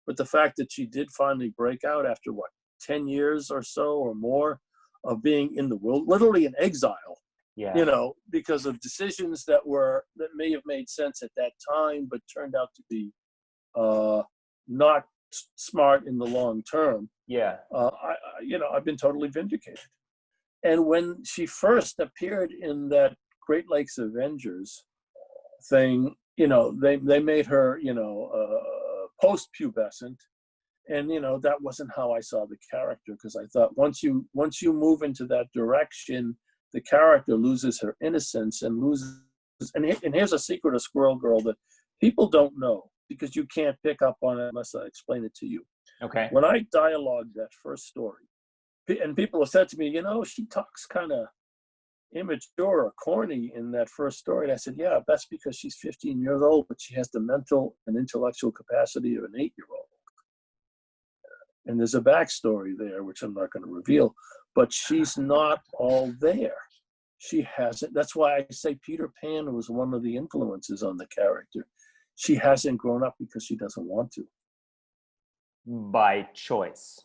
But the fact that she did finally break out after what, 10 years or so or more of being in the world, literally in exile, Yeah. you know, because of decisions that may have made sense at that time, but turned out to be not smart in the long term. Yeah. You know, I've been totally vindicated. And when she first appeared in that Great Lakes Avengers thing, you know, they made her, you know, post-pubescent, and you know that wasn't how I saw the character, because I thought once you move into that direction, the character loses her innocence and loses. And here's a secret of Squirrel Girl that people don't know, because you can't pick up on it unless I explain it to you. Okay. When I dialogued that first story, and people have said to me, you know, she talks kind of immature or corny in that first story. And I said, yeah, that's because she's 15 years old, but she has the mental and intellectual capacity of an 8-year-old. And there's a backstory there, which I'm not going to reveal, but she's not all there. She hasn't. That's why I say Peter Pan was one of the influences on the character. She hasn't grown up because she doesn't want to. By choice.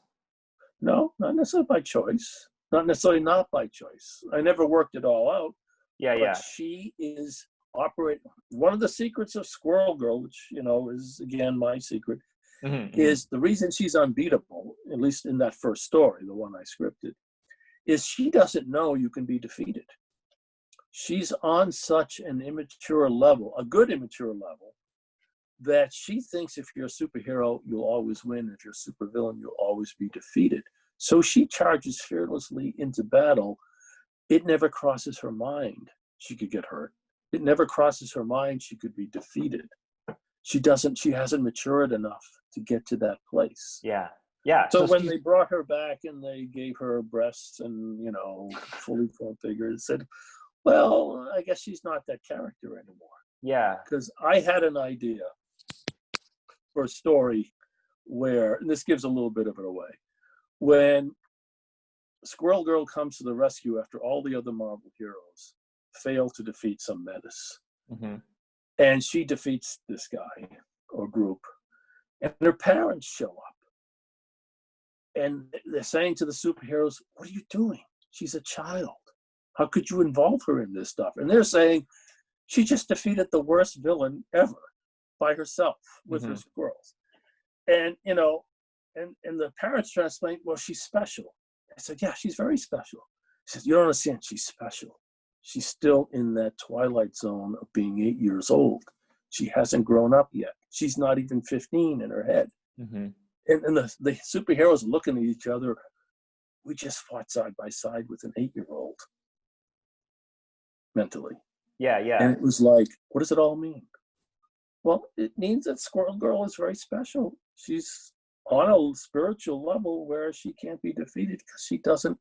No, not necessarily by choice. Not necessarily not by choice. I never worked it all out. Yeah. But Yeah. she is operating. One of the secrets of Squirrel Girl, which, you know, is again my secret, Mm-hmm. is the reason she's unbeatable, at least in that first story, the one I scripted, is she doesn't know you can be defeated. She's on such an immature level, a good immature level, that she thinks if you're a superhero, you'll always win. If you're a supervillain, you'll always be defeated. So she charges fearlessly into battle. It never crosses her mind she could get hurt. It never crosses her mind she could be defeated. She hasn't matured enough to get to that place. Yeah. Yeah. So when they brought her back and they gave her breasts and, you know, fully formed figure, it said, well, I guess she's not that character anymore. Yeah. Because I had an idea for a story where, and this gives a little bit of it away, when Squirrel Girl comes to the rescue after all the other Marvel heroes fail to defeat some menace. Mm-hmm. And she defeats this guy or group, and her parents show up. And they're saying to the superheroes, what are you doing? She's a child. How could you involve her in this stuff? And they're saying, she just defeated the worst villain ever by herself with her squirrels. And, you know, and the parents try to explain, well, she's special. I said, yeah, she's very special. She says, you don't understand, she's special. She's still in that twilight zone of being 8 years old. She hasn't grown up yet. She's not even 15 in her head. Mm-hmm. And the superheroes are looking at each other. We just fought side by side with an 8-year-old mentally. Yeah. Yeah. And it was like, what does it all mean? Well, it means that Squirrel Girl is very special. She's on a spiritual level where she can't be defeated because she doesn't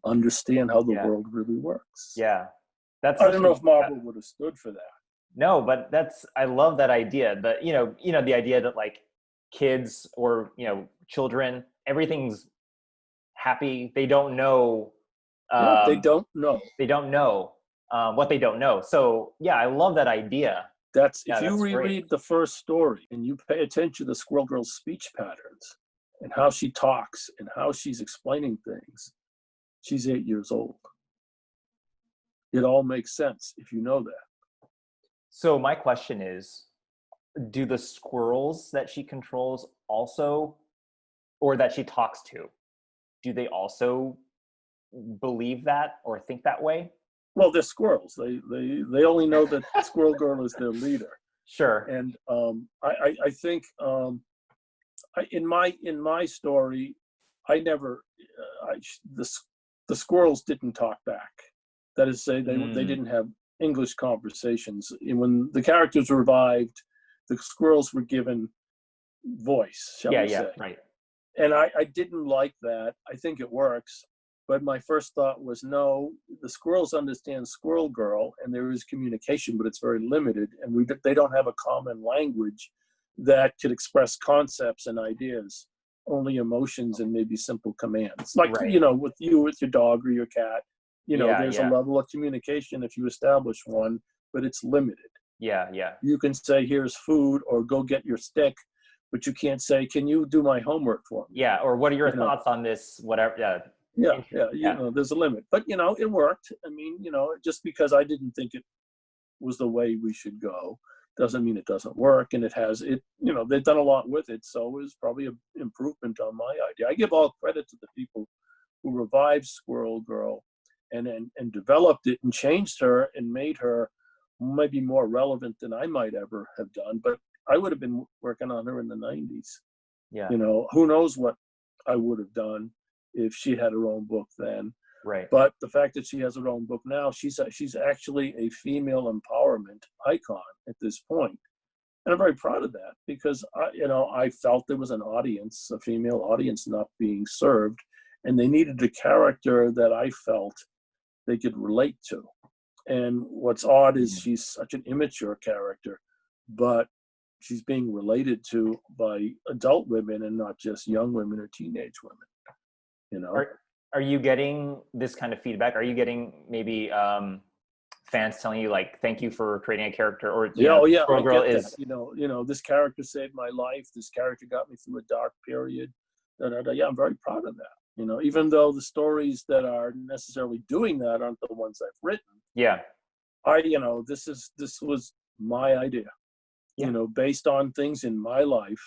understand how the world really works. Yeah. I don't know if Marvel would have stood for that. No, but I love that idea. That, you know, the idea that like kids or, you know, children, everything's happy. They don't know. They don't know. They don't know what they don't know. So yeah, I love that idea. If you reread the first story and you pay attention to the Squirrel Girl's speech patterns and how she talks and how she's explaining things, she's 8 years old. It all makes sense if you know that. So my question is, do the squirrels that she controls also, or that she talks to, do they also believe that or think that way? Well, they're squirrels. They only know that Squirrel Girl is their leader. Sure. And I think in my story, I never the squirrels didn't talk back. That is to say, they didn't have English conversations. And when the characters revived, the squirrels were given voice, shall Yeah, we yeah, say. right. And I didn't like that. I think it works. But my first thought was, no, the squirrels understand Squirrel Girl, and there is communication, but it's very limited. And they don't have a common language that could express concepts and ideas, only emotions and maybe simple commands. Like, Right. you know, with your dog or your cat, you know, Yeah, there's a yeah, level of communication if you establish one, but it's limited. yeah, yeah, You can say, here's food, or go get your stick, but you can't say, can you do my homework for me? yeah. Or what are your You know, thoughts on this? Whatever. Yeah, yeah, you yeah, know, there's a limit. But, you know, it worked. I mean, you know, just because I didn't think it was the way we should go doesn't mean it doesn't work. And you know, they've done a lot with it. So it was probably an improvement on my idea. I give all credit to the people who revived Squirrel Girl and developed it and changed her and made her maybe more relevant than I might ever have done. But I would have been working on her in the 90s. yeah. You know, who knows what I would have done if she had her own book then. Right. But the fact that she has her own book now, she's actually a female empowerment icon at this point. And I'm very proud of that because I felt there was an audience, a female audience not being served, and they needed a character that I felt they could relate to. And what's odd is she's such an immature character, but she's being related to by adult women and not just young women or teenage women. You know. Are you getting this kind of feedback? Are you getting maybe fans telling you like, "Thank you for creating a character," or Yeah, oh yeah, Squirrel I Girl get is that. You know, this character saved my life. This character got me through a dark period. Da, da, da. Yeah, I'm very proud of that. You know, even though the stories that are necessarily doing that aren't the ones I've written. yeah, This was my idea. Yeah. You know, based on things in my life,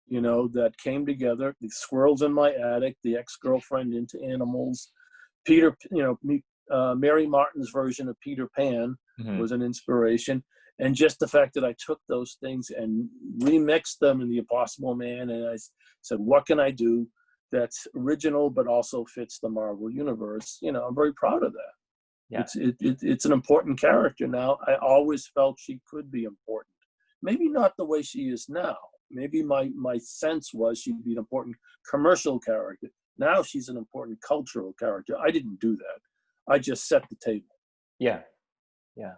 you know, that came together. The squirrels in my attic, the ex-girlfriend into animals, Mary Martin's version of Peter Pan was an inspiration. And just the fact that I took those things and remixed them in The Impossible Man, and I said, what can I do that's original but also fits the Marvel universe? You know, I'm very proud of that. Yeah. It's an important character now. I always felt she could be important. Maybe not the way she is now. Maybe my sense was she'd be an important commercial character. Now she's an important cultural character. I didn't do that. I just set the table. Yeah. Yeah.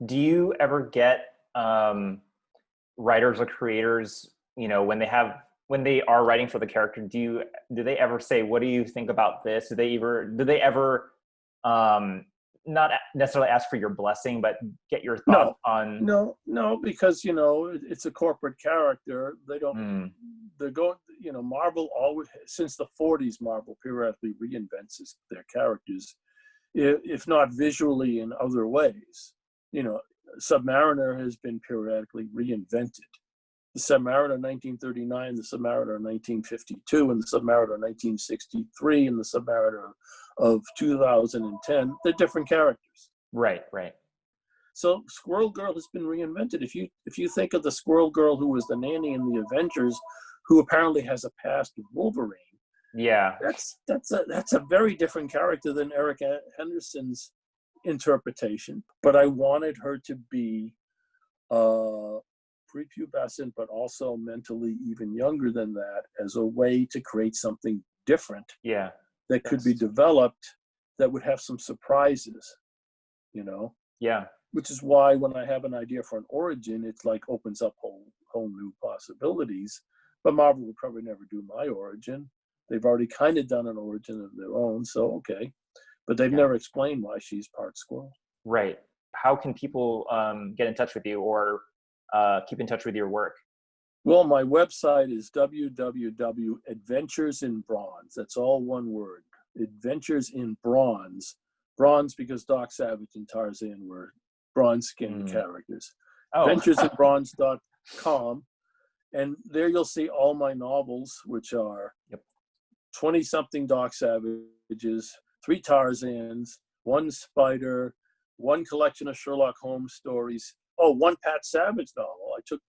Do you ever get writers or creators, you know, when they are writing for the character, do they ever say, what do you think about this? Do they ever not necessarily ask for your blessing, but get your thoughts on? No, because, you know, it's a corporate character. They don't, they're going, you know, Marvel always, since the 40s, Marvel periodically reinvents their characters, if not visually in other ways. You know, Submariner has been periodically reinvented. The Submariner 1939, the Submariner 1952, and the Submariner 1963, and the Submariner of 2010, they're different characters. Right. So Squirrel Girl has been reinvented. If you think of the Squirrel Girl who was the nanny in the Avengers, who apparently has a past with Wolverine, yeah, that's a very different character than Eric Henderson's interpretation. But I wanted her to be prepubescent, but also mentally even younger than that, as a way to create something different. Yeah, that could be developed that would have some surprises, you know? Yeah. Which is why when I have an idea for an origin, it's like opens up whole new possibilities. But Marvel would probably never do my origin. They've already kind of done an origin of their own, so okay. But they've never explained why she's part squirrel. Right. How can people get in touch with you or keep in touch with your work? Well, my website is www.adventuresinbronze. That's all one word. Adventures in Bronze. Bronze because Doc Savage and Tarzan were bronze-skinned characters. Adventuresinbronze.com. And there you'll see all my novels, which are 20-something Doc Savages, 3 Tarzans, 1 Spider, 1 collection of Sherlock Holmes stories. Oh, 1 Pat Savage novel. I took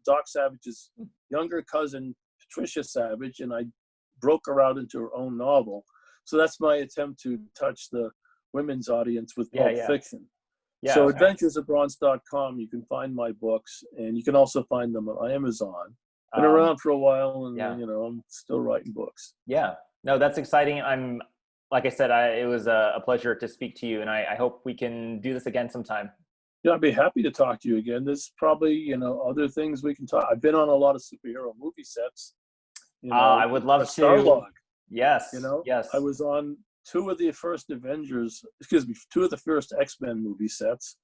Doc Savage's younger cousin, Patricia Savage, and I broke her out into her own novel. So that's my attempt to touch the women's audience with pulp fiction. Yeah, so adventuresinbronze.com, you can find my books, and you can also find them on Amazon. Been around for a while, and Yeah. you know, I'm still writing books. Yeah. No, that's exciting. Like I said, it was a pleasure to speak to you, and I hope we can do this again sometime. Yeah, I'd be happy to talk to you again. There's probably, you know, other things we can talk. I've been on a lot of superhero movie sets. You I know, would love to. Starlog. Yes. You know, Yes. I was on two of the first Avengers. Excuse me, two of the first X-Men movie sets.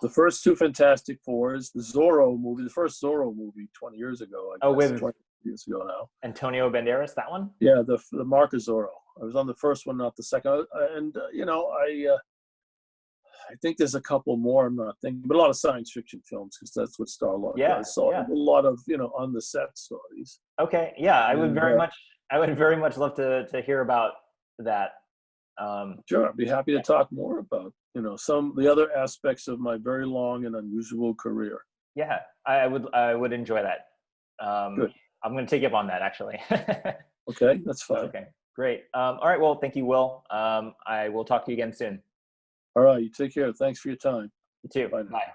The first two Fantastic Fours, the Zorro movie, the first Zorro movie 20 years ago, I guess, with 20 years ago now. Antonio Banderas, that one? Yeah, the Mark of Zorro. I was on the first one, not the second. And, you know, I think there's a couple more I'm not thinking, but a lot of science fiction films because that's what Starlog does. So a lot of, you know, on the set stories. Okay. Yeah, I would very much love to hear about that. Sure, I'd be happy to talk more about, you know, some the other aspects of my very long and unusual career. Yeah, I would enjoy that. Good. I'm going to take you up on that, actually. Okay, that's fine. Okay, great. All right, well, thank you, Will. I will talk to you again soon. All right, you take care. Thanks for your time. You too. Bye now. Bye.